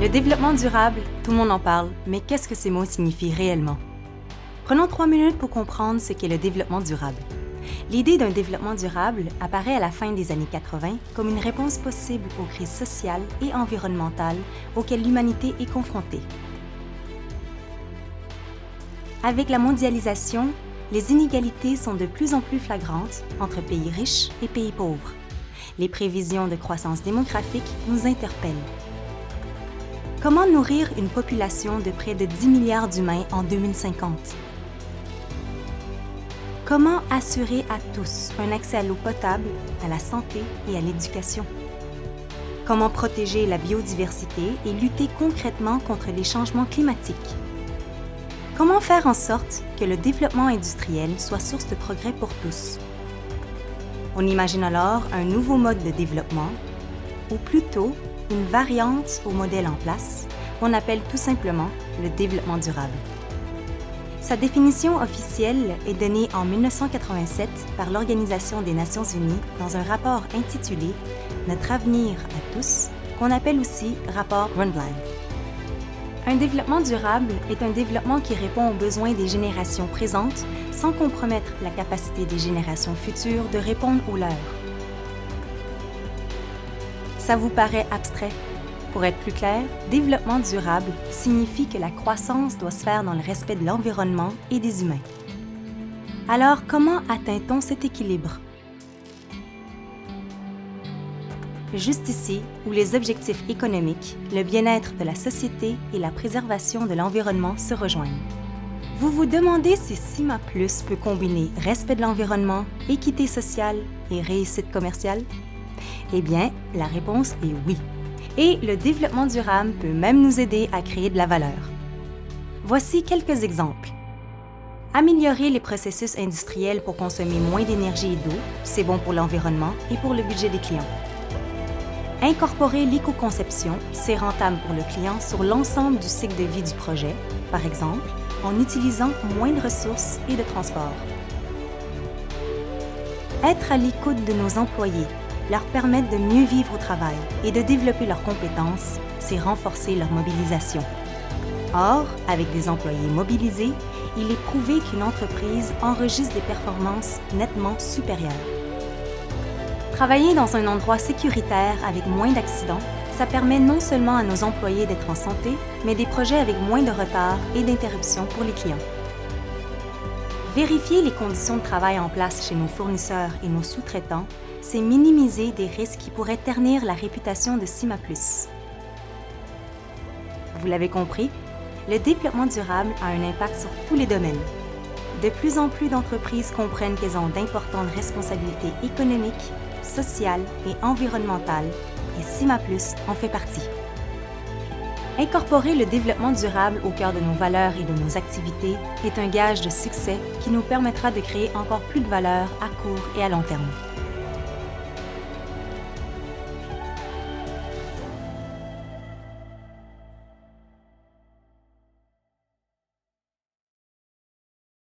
Le développement durable, tout le monde en parle, mais qu'est-ce que ces mots signifient réellement? Prenons 3 minutes pour comprendre ce qu'est le développement durable. L'idée d'un développement durable apparaît à la fin des années 80 comme une réponse possible aux crises sociales et environnementales auxquelles l'humanité est confrontée. Avec la mondialisation, les inégalités sont de plus en plus flagrantes entre pays riches et pays pauvres. Les prévisions de croissance démographique nous interpellent. Comment nourrir une population de près de 10 milliards d'humains en 2050? Comment assurer à tous un accès à l'eau potable, à la santé et à l'éducation? Comment protéger la biodiversité et lutter concrètement contre les changements climatiques? Comment faire en sorte que le développement industriel soit source de progrès pour tous? On imagine alors un nouveau mode de développement, ou plutôt une variante au modèle en place, qu'on appelle tout simplement le développement durable. Sa définition officielle est donnée en 1987 par l'Organisation des Nations Unies dans un rapport intitulé « Notre avenir à tous », qu'on appelle aussi rapport Brundtland. Un développement durable est un développement qui répond aux besoins des générations présentes sans compromettre la capacité des générations futures de répondre aux leurs. Ça vous paraît abstrait? Pour être plus clair, développement durable signifie que la croissance doit se faire dans le respect de l'environnement et des humains. Alors, comment atteint-on cet équilibre? Juste ici, où les objectifs économiques, le bien-être de la société et la préservation de l'environnement se rejoignent. Vous vous demandez si Cima Plus peut combiner respect de l'environnement, équité sociale et réussite commerciale? Eh bien, la réponse est oui. Et le développement durable peut même nous aider à créer de la valeur. Voici quelques exemples. Améliorer les processus industriels pour consommer moins d'énergie et d'eau, c'est bon pour l'environnement et pour le budget des clients. Incorporer l'éco-conception, c'est rentable pour le client sur l'ensemble du cycle de vie du projet, par exemple, en utilisant moins de ressources et de transport. Être à l'écoute de nos employés, leur permettre de mieux vivre au travail et de développer leurs compétences, c'est renforcer leur mobilisation. Or, avec des employés mobilisés, il est prouvé qu'une entreprise enregistre des performances nettement supérieures. Travailler dans un endroit sécuritaire avec moins d'accidents, ça permet non seulement à nos employés d'être en santé, mais des projets avec moins de retard et d'interruptions pour les clients. Vérifier les conditions de travail en place chez nos fournisseurs et nos sous-traitants, c'est minimiser des risques qui pourraient ternir la réputation de Cima Plus. Vous l'avez compris, le développement durable a un impact sur tous les domaines. De plus en plus d'entreprises comprennent qu'elles ont d'importantes responsabilités économiques, sociales et environnementales, et Cima Plus en fait partie. Incorporer le développement durable au cœur de nos valeurs et de nos activités est un gage de succès qui nous permettra de créer encore plus de valeur à court et à long terme.